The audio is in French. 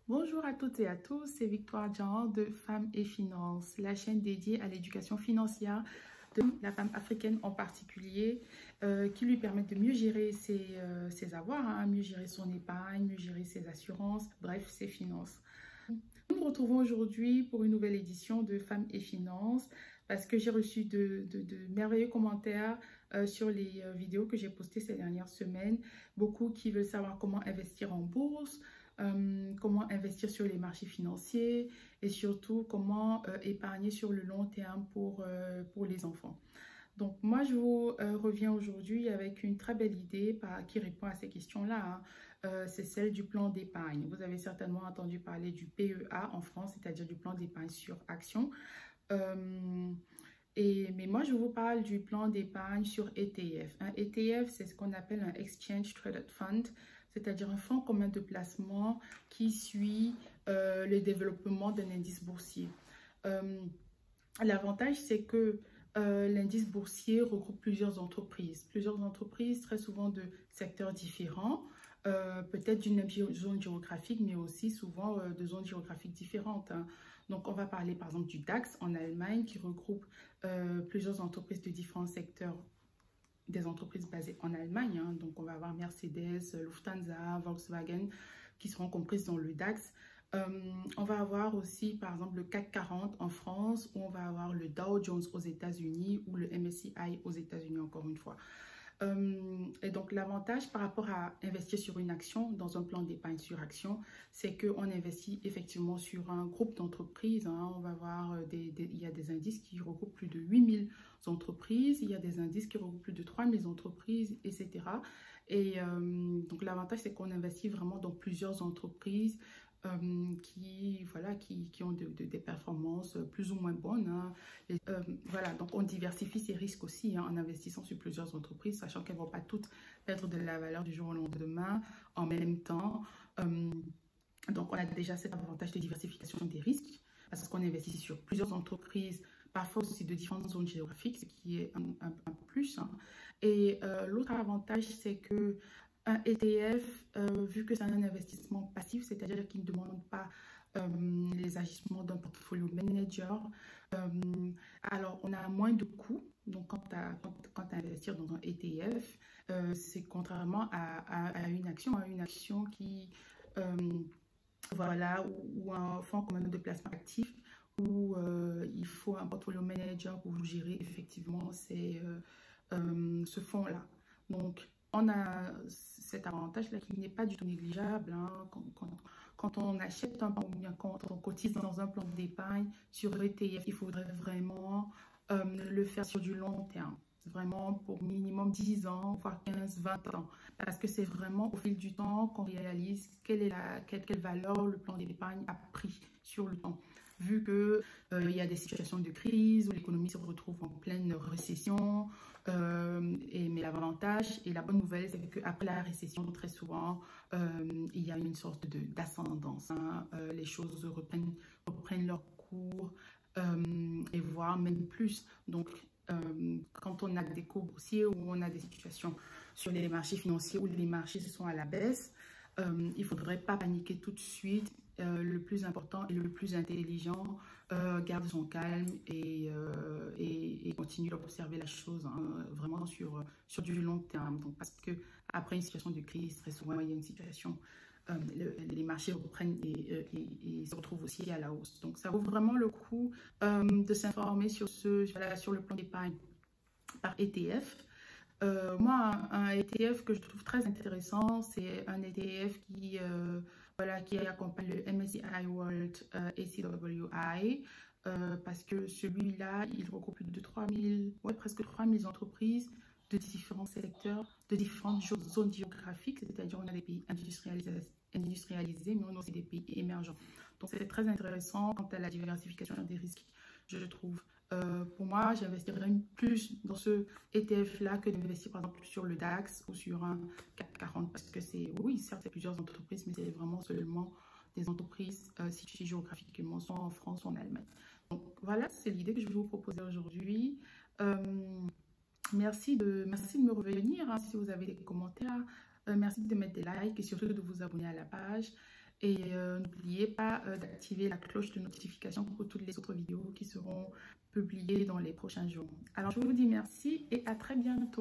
Bonjour à toutes et à tous, c'est Victoire Jean de Femmes et Finances, la chaîne dédiée à l'éducation financière de la femme africaine en particulier, qui lui permet de mieux gérer ses avoirs, mieux gérer son épargne, mieux gérer ses assurances, bref, ses finances. Nous nous retrouvons aujourd'hui pour une nouvelle édition de Femmes et Finances parce que j'ai reçu de merveilleux commentaires sur les vidéos que j'ai postées ces dernières semaines. Beaucoup qui veulent savoir comment investir en bourse, comment investir sur les marchés financiers et surtout comment épargner sur le long terme pour les enfants. Donc moi, je vous reviens aujourd'hui avec une très belle idée qui répond à ces questions-là. C'est celle du plan d'épargne. Vous avez certainement entendu parler du PEA en France, c'est-à-dire du plan d'épargne sur action. Mais moi, je vous parle du plan d'épargne sur ETF. Un ETF, c'est ce qu'on appelle un Exchange Traded Fund, c'est-à-dire un fonds commun de placement qui suit le développement d'un indice boursier. L'avantage, c'est que l'indice boursier regroupe plusieurs entreprises très souvent de secteurs différents, peut-être d'une même zone géographique, mais aussi souvent de zones géographiques différentes. Donc, on va parler par exemple du DAX en Allemagne qui regroupe plusieurs entreprises de différents secteurs, des entreprises basées en Allemagne. Donc, on va avoir Mercedes, Lufthansa, Volkswagen qui seront comprises dans le DAX. On va avoir aussi, par exemple, le CAC 40 en France, ou on va avoir le Dow Jones aux États-Unis ou le MSCI aux États-Unis, encore une fois. Et donc, l'avantage par rapport à investir sur une action, dans un plan d'épargne sur action, c'est qu'on investit effectivement sur un groupe d'entreprises. On va voir, il y a des indices qui regroupent plus de 8000 entreprises, il y a des indices qui regroupent plus de 3000 entreprises, etc. Et donc, l'avantage, c'est qu'on investit vraiment dans plusieurs entreprises qui ont des performances plus ou moins bonnes. Voilà, donc on diversifie ses risques aussi en investissant sur plusieurs entreprises, sachant qu'elles ne vont pas toutes perdre de la valeur du jour au lendemain en même temps. Donc on a déjà cet avantage de diversification des risques, parce qu'on investit sur plusieurs entreprises, parfois aussi de différentes zones géographiques, ce qui est un plus. Et l'autre avantage, c'est que un ETF, vu que c'est un investissement passif, c'est-à-dire qu'il ne demande pas les agissements d'un portfolio manager, alors on a moins de coûts. Donc quand tu investir dans un ETF, c'est contrairement à une action qui, voilà, ou un fonds commun de placement actif, où il faut un portfolio manager pour gérer effectivement ce fonds-là. Donc, on a cet avantage-là qui n'est pas du tout négligeable. Quand on achète un plan ou bien quand on cotise dans un plan d'épargne sur ETF, il faudrait vraiment le faire sur du long terme. Vraiment pour minimum 10 ans, voire 15, 20 ans. Parce que c'est vraiment au fil du temps qu'on réalise quelle valeur le plan d'épargne a pris sur le temps. Vu qu'il y a des situations de crise où l'économie se retrouve en pleine récession. Mais l'avantage et la bonne nouvelle, c'est qu'après la récession, très souvent, il y a une sorte d'ascendance. Les choses reprennent leur cours et voire même plus. Donc, quand on a des cours boursiers ou on a des situations sur les marchés financiers où les marchés sont à la baisse, il ne faudrait pas paniquer tout de suite. Le plus important et le plus intelligent garde son calme et continue d'observer la chose vraiment sur du long terme. Donc, parce qu'après une situation de crise, très souvent, il y a une situation, les marchés reprennent et se retrouvent aussi à la hausse. Donc, ça vaut vraiment le coup de s'informer sur le plan d'épargne par ETF. Moi, un ETF que je trouve très intéressant, c'est un ETF qui accompagne le MSCI World ACWI, parce que celui-là, il regroupe plus de presque 3000 entreprises de différents secteurs, de différentes zones géographiques, c'est-à-dire on a des pays industrialisés, mais on a aussi des pays émergents. Donc, c'est très intéressant quant à la diversification des risques, je trouve. Pour moi, j'investirais plus dans ce ETF-là que d'investir par exemple sur le DAX ou sur un CAC 40 parce que oui, certes, c'est plusieurs entreprises, mais c'est vraiment seulement des entreprises situées géographiquement, soit en France ou en Allemagne. Donc voilà, c'est l'idée que je vais vous proposer aujourd'hui. Merci de me revenir si vous avez des commentaires. Merci de mettre des likes et surtout de vous abonner à la page. Et n'oubliez pas d'activer la cloche de notification pour toutes les autres vidéos qui seront publiées dans les prochains jours. Alors, je vous dis merci et à très bientôt.